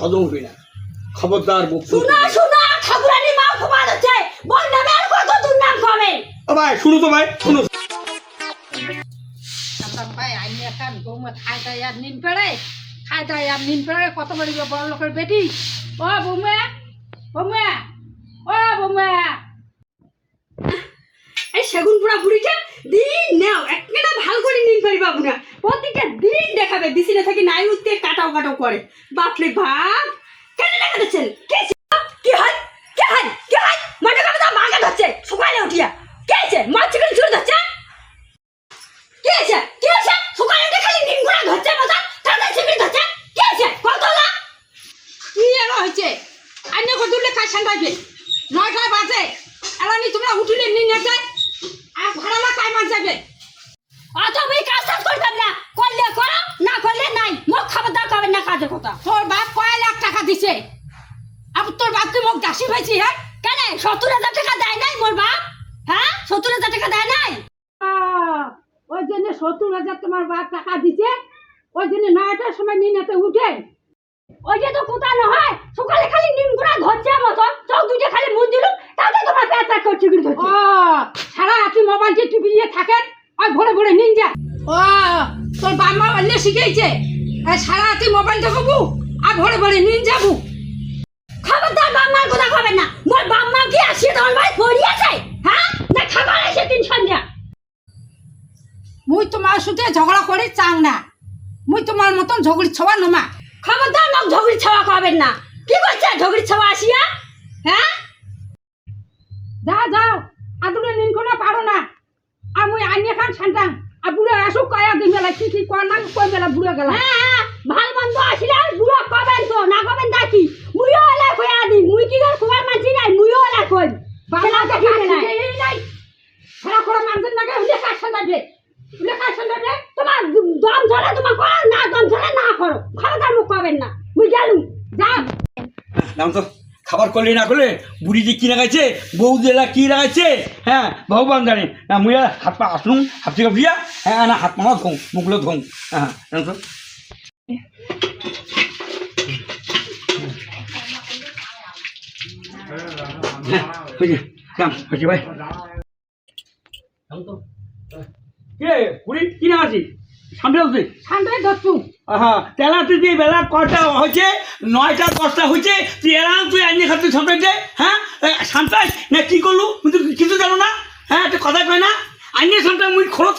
হজম হবে না। খবরদার শোনা শোনা ঠাকুরানি মা ঘুমানো হচ্ছে বল নামে আর কত দুর্নাম খাবে। ও ভাই শুনো তো ভাই শুনো। ভাই আমি একটা বৌমা খাইতে আর নিন পড়ে খাইতে আর নিন পড়ে কত বড় লোকের বেটি। ও বৌমা বৌমা ও বৌমা এই সেগুন পুরা বুড়িটা দিন নাও একটা ভালো করে নিন পারি বাবু না প্রত্যেকটা দিন দেখাবে বিছিনা থেকে নাই উঠতে কাটাও কাটাও করে। বাপরে বাপ কেন দেখা যাচ্ছেন কি হয় কে হয় কে হয় মাঠে কাপে তো ভাঙা ধরছে সকালে উঠিয়া কে আছে মাছ চিকেন চুরি ধরছে কে আছে সকালে উঠে খালি নিন করে ধরছে মজা তাদের চিকেন ধরছে কে আছে কত না কি এর হয়েছে আন্য কদুলে খাই সান্দাইবে 9টা বাজে এলানি তোমরা উঠিলে নিন যায় আর ভাড়ালা কাই মাছ যাবে। অত আমি কাজ করতাম না করলে করো না করলে নাই মুখ খবরদার করবেন না কাজের কথা। তোর বাপ কয় লাখ টাকা দিছে আর তোর বাপ তুই মুখ দাসি হয়েছি। হ্যাঁ কেন 70,000 টাকা দেয় নাই মোর বাপ? হ্যাঁ 70,000 টাকা দেয় নাই? ওই জন্য 70,000 তোমার বাপ টাকা দিছে ওই জন্য 9টার সময় নিনেতে উঠে ওই যে তো কোথা নহয় সকালে খালি নিম গুড়া ধরছে মতন চোখ দুটো খালি মুখ দিল তাতে তোমার পেট পেট করছে কিন্তু ও সারা রাতি মোবাইল টিপি নিয়ে থাকেন আর ভোরে ভোরে নিন যা। ও তোর বাপ মা অন্য শিখেছে সারা রাতি মোবাইল দেখাবো আর ভোরে ভোরে নিন যাবো। খবরদার বাম্মার কথা খাবেন না মোর বাম্মা কি আসে তোমার বাড়ি পড়িয়েছে হ্যাঁ না খাবার এসে 3 সন্ধ্যা। মুই তোমার সাথে ঝগড়া করে চাং না মুই তোমার মতন ঝগড়ি ছবা নমা। খবরদার নাম ঝগড়ি ছাওয়া খাবেন না। কি করছে ঝগড়ি ছাওয়া আসিয়া? হ্যাঁ যাও যাও আদুলে নিন কোনো পারো না আর মুই আইনে খান শান্তাং আর বুড়ো আসুক কয়া দিন বেলা কি কর না কই বেলা বুড়ো গেল। হ্যাঁ ভাল মন্দ আসিলে বুড়ো কবেন তো না কবেন দেখি মুইও এলা কয়া দি মুই কি করে কুমার মাঝি নাই মুইও এলা কই বাবা দেখি নাই সারা করে মানছেন না গে উলে কাজ সাজাবে উলে কাজ সাজাবে। তোমার দম ধরে তোমার করো না দম ধরে না করো খবরদার মুখ কবেন না মুই গেলুম যা। নাম তো খাবার করলে না করলে বুড়ি যে কি লাগাইছে বৌদিরা কি লাগাইছে হ্যাঁ ভগবান জানে না। মুই হাত পা আসলুম হাত থেকে ভিয়া হ্যাঁ না হাত পা ধোঁ মুখগুলো ধোঁ হ্যাঁ জানো তো। ভাই কে বুড়ি কি না আছি সামনে আছি সামনে ধরছু হ্যাঁ তেলা তুই যে বেলা কটা হয়েছে 9টা 10টা হয়েছে তুই এলাম তুই আইনি খাতে ছাপে দে হ্যাঁ সান্তাস না কি করলু তুই কিছু জানো না হ্যাঁ একটা কথা কয় না আইনি সান্তাস মুই খরচ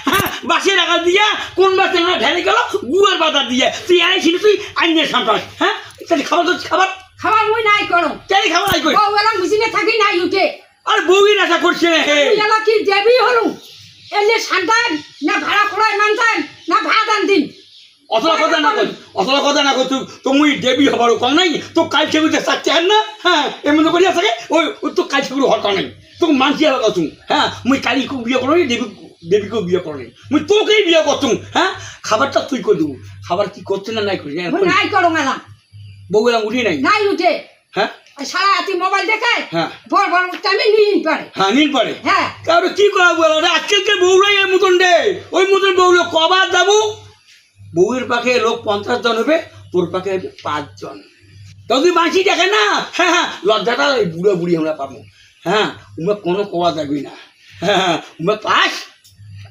হ্যাঁ বাসে রাখা দিয়া কোন বাসে না ঢেলে গেল গুয়ার বাজার দিয়ে তুই আইছিলি তুই আইনি সান্তাস হ্যাঁ তাহলে খাবার তো খাবার খাবার মুই নাই করো তাই খাবার নাই কই বউ এলাম বিছিনে থাকি নাই উঠে আর বউই আশা করছে হে এলা কি দেবি হলু এলে শান্তান না ভাড়া খড়াই মানতান না ভাত আন দিন অতলা কথা না কই তুই তো মুই দেবী হবার কম নাই তো কাল সেগুলো চাচ্ছে না হ্যাঁ এমন করিয়া থাকে ওই তো কাল সেগুলো হরতা নাই তোকে মানছি আলাদা তুই হ্যাঁ মুই কালীকে বিয়ে করো দেবীকেও বিয়ে করো মুই তোকেই বিয়ে করতুম হ্যাঁ খাবারটা তুই করে দেবো খাবার কি করছে না নাই করি নাই করো মেলা বউ এলাম উঠি নাই নাই উঠে হ্যাঁ সারা রাতি মোবাইল দেখে হ্যাঁ ভোর ভোর টাইমে নিন পারে হ্যাঁ নীল পারে হ্যাঁ কারণ কি করা বলো আজকালকে বউরাই এর মতন রে ওই মতন বউ লোক কবার যাবো বউয়ের পাখে লোক 50 জন হবে তোর পাখে হবে 5 জন তো তুই বাঁচি দেখে না হ্যাঁ হ্যাঁ লজ্জাটা ওই বুড়ো বুড়ি আমরা পাবো হ্যাঁ উমে কোনো কওয়া যাবি না হ্যাঁ উমে পাস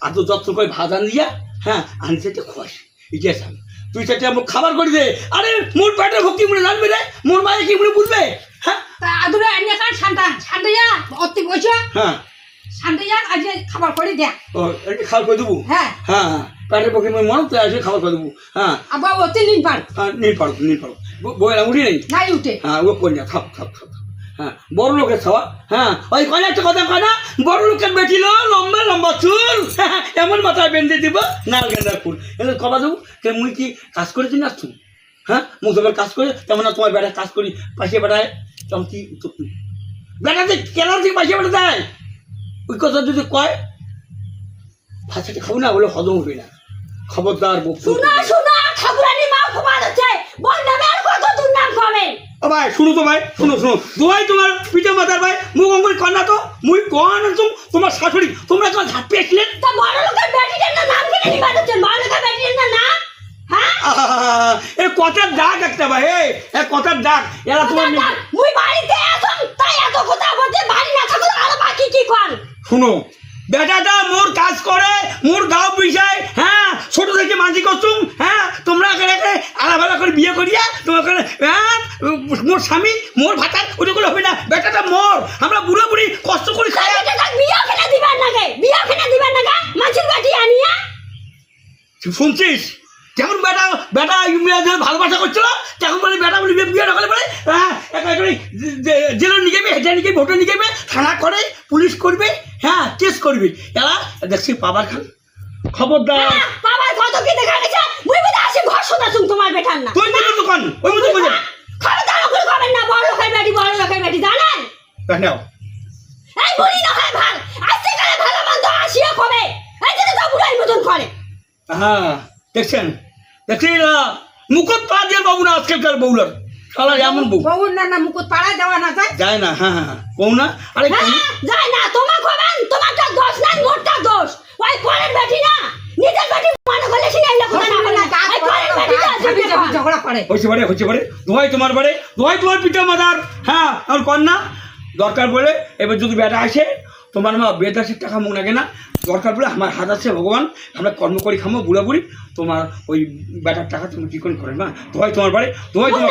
আর তো যত্ন করে ভাত আন দিয়া হ্যাঁ আনি সেটা খোয়াস এটা সাম তুই সেটা আমার খাবার করে দে। আরে মোর পেটের ভক্তি মনে জানবে রে মোর মায়ে কি মনে বুঝবে হ্যাঁ আদুরে আনিয়া কার শান্তান শান্তাইয়া অতি বসে হ্যাঁ শান্তাইয়া আজ খাবার করে দেয়া ও এটা খাবার করে দেবো হ্যাঁ হ্যাঁ হ্যাঁ পেটের পক্ষে মনে তো আসে খাবার করে দেবো হ্যাঁ আবার অতি নিন পার হ্যাঁ নীল পারো বউয়েরা উঠি নেই নাই উঠে হ্যাঁ ও কন্যা খাপ হ্যাঁ বড় লোকের খাওয়া হ্যাঁ ওই কন্যা একটা কথা কয় না বড় লোকের বেটিল লম্বা লম্বা চুল এমন মাথায় বেঁধে দিব নাল গেঁদার ফুল এগুলো কবা দেবো কে মুই কি কাজ করেছি না তুই হ্যাঁ মুখ তোমার কাজ করে তেমন না তোমার বেড়ায় কাজ করি পাশে বেড়ায় তেমন কি বেড়াতে কেন থেকে পাশে বেড়া দেয় ওই কথা যদি কয় ভাষাটা খাবো না বলে হজম হবে না। খবরদার শোনা শোনা ঠাকুরানি মা ঘুমানো হচ্ছে বল নামে আর কত দুর্নাম খাবে। ও ভাই শুনো তো ভাই শুনো দোয়াই তোমার পিঠে মাথার ভাই মুখ অঙ্গুলি কন্যা তো মুই কন তোমার শাশুড়ি তোমরা কেন ঝাঁপিয়েছিলেন তা বড় লোকের বেটিটার নাম কেন নিবাদ হচ্ছে বড় লোকের বেটিটার না হ্যাঁ এ কথার ডাক একটা ভাই এ কথার ডাক এরা তোমার মুই বাড়িতে এখন তাই এত কথা বলতে বাড়ি না থাকলে আর বাকি কি কর শুনো বেটাটা মোর কাজ করে মোর গাঁও বিষয় হ্যাঁ ছোট থেকে মাঝি করছুম হ্যাঁ তোমরা এখানে আলাদা করে বিয়ে করিয়া তোমার হ্যাঁ মোর স্বামী মোর ভাতার ওইগুলো হবে না বেটাটা মোর আমরা বুড়ো বুড়ি কষ্ট করে খাই বিয়া খেলা দিবার নাগে বিয়া খেলা দিবার নাগা মাছের বাটি আনিয়া শুনছিস যেমন বেটা বেটা ভালোবাসা করছিল তখন বলে বেটা বলি বিয়ে না করলে বলে হ্যাঁ জেলের নিয়ে যাবে হেঁটে নিয়ে যাবে ভোটে নিয়ে যাবে থানা করে পুলিশ করবে হ্যাঁ কেস করবে এরা দেখছি পাবার খান খবরদার বাবার কত কি দেখা গেছে মুই বলে আসি ঘর শোনাছুম তোমার বেটার না তুই দিল দোকান ওই মতো বুঝে খবরদার ওগুলো করবেন না বড় লোকের বেটি জানেন নাও এই বুড়ি না হয় ভাল আজকে কালে ভালো মন্দ আসিয়া কবে এই যে তো বুড়াই মতন করে হ্যাঁ দেখছেন দেখছি মুকুট পা দিয়ে বাবু না আজকালকার বউলার শালা এমন বউ বউর না মুকুট পাড়ায় দেওয়া না যায় যায় না হ্যাঁ হ্যাঁ বউ না আরে যায় না তোমার কবেন তোমারটা দোষ নাই মোরটা দোষ ওই পরের বেটি না নিজের বেটি মনে করলে সে এইলা কথা না বলে এই পরের বেটি ঝগড়া করে হচ্ছে পারে দোহাই তোমার বাড়ে দোহাই তোমার পিতা মাতার হ্যাঁ আর কন্যা দরকার বলে এবার যদি বেটা আসে তোমার মা বেদাসের টাকা মুখ লাগে না দরকার বলে আমার হাত আছে ভগবান আমরা কর্ম করি খামো বুড়া বুড়ি তোমার ওই বেটার টাকা তুমি কি করে না দোহাই তোমার বাড়ি দোহাই তোমার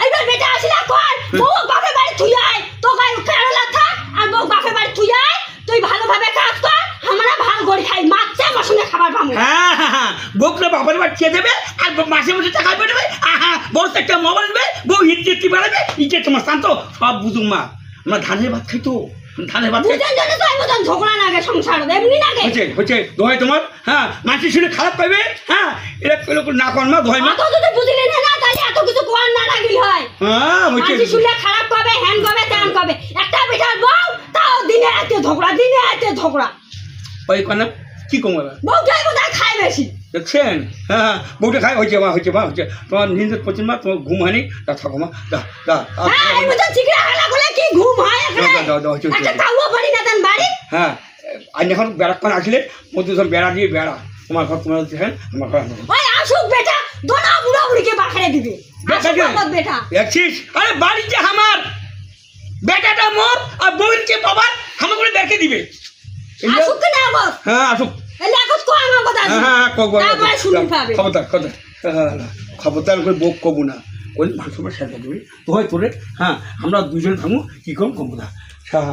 এইবার বেটা আসিলা কর বউ বাপের বাড়ি তুই আয় তো গায় কেরালা থাক আর বউ বাপের বাড়ি তুই আয় তুই ভালোভাবে কাজ কর আমরা ভালো করে খাই মাছে মশনে খাবার পাবো হ্যাঁ হ্যাঁ হ্যাঁ বউকে বাপের বাড়ি খেয়ে দেবে আর মাসে মাসে টাকা পেয়ে বড় একটা মোবাইল নেবে বউ ইজ্জতি বাড়াবে ইজ্জত তোমার শান্ত সব বুঝুন মা আমরা ধানের ভাত খাই তো ধানের ভাত খাই বুঝেন জন্য তো এই মতন ঝগড়া লাগে সংসার এমনি লাগে হচ্ছে দোহাই তোমার হ্যাঁ মানুষ শুনে খারাপ পাইবে হ্যাঁ এটা না কর না দোহাই মা অত যদি বুঝলি না তাহলে এত কিছু কোয়ার না লাগিল হয় হ্যাঁ হচ্ছে মানুষ শুনলে খারাপ পাবে হ্যান পাবে তেন পাবে একটা বেটার বউ তাও দিনে এতে ঝগড়া ওই কন্যা কি কমাবে বউটাই বোধহয় খায় বেশি দেখছেন হ্যাঁ বউটা খাই হচ্ছে তোমার নিন্দে পশ্চিম মা তোমার ঘুম হয়নি তা থাকো মা হ্যাঁ এই মতন চিকরা হালা করে কি ঘুম হয় এখানে একটা কাউয়া বাড়ি না তেন বাড়ি হ্যাঁ আর এখন বেড়াক্ষণ আসলে মধ্যে বেড়া দিয়ে বেড়া তোমার ঘর তোমার দেখেন আমার ঘর ওই আসুক বেটা দোনা বুড়া বুড়িকে বাখারে দিবে বেটা দেখছিস আরে বাড়িতে আমার বেটাটা মোর আর বউকে বাবার আমার করে দেখে দিবে আসুক না আবার হ্যাঁ আসুক লাগত কো আমার কথা হ্যাঁ তারপরে শুনতে পাবে খবরদার করে বউ কবু না ওই মানুষ সাথে দিবি তোর তোরে হ্যাঁ আমরা দুজন থামু কি কম কমবো না হ্যাঁ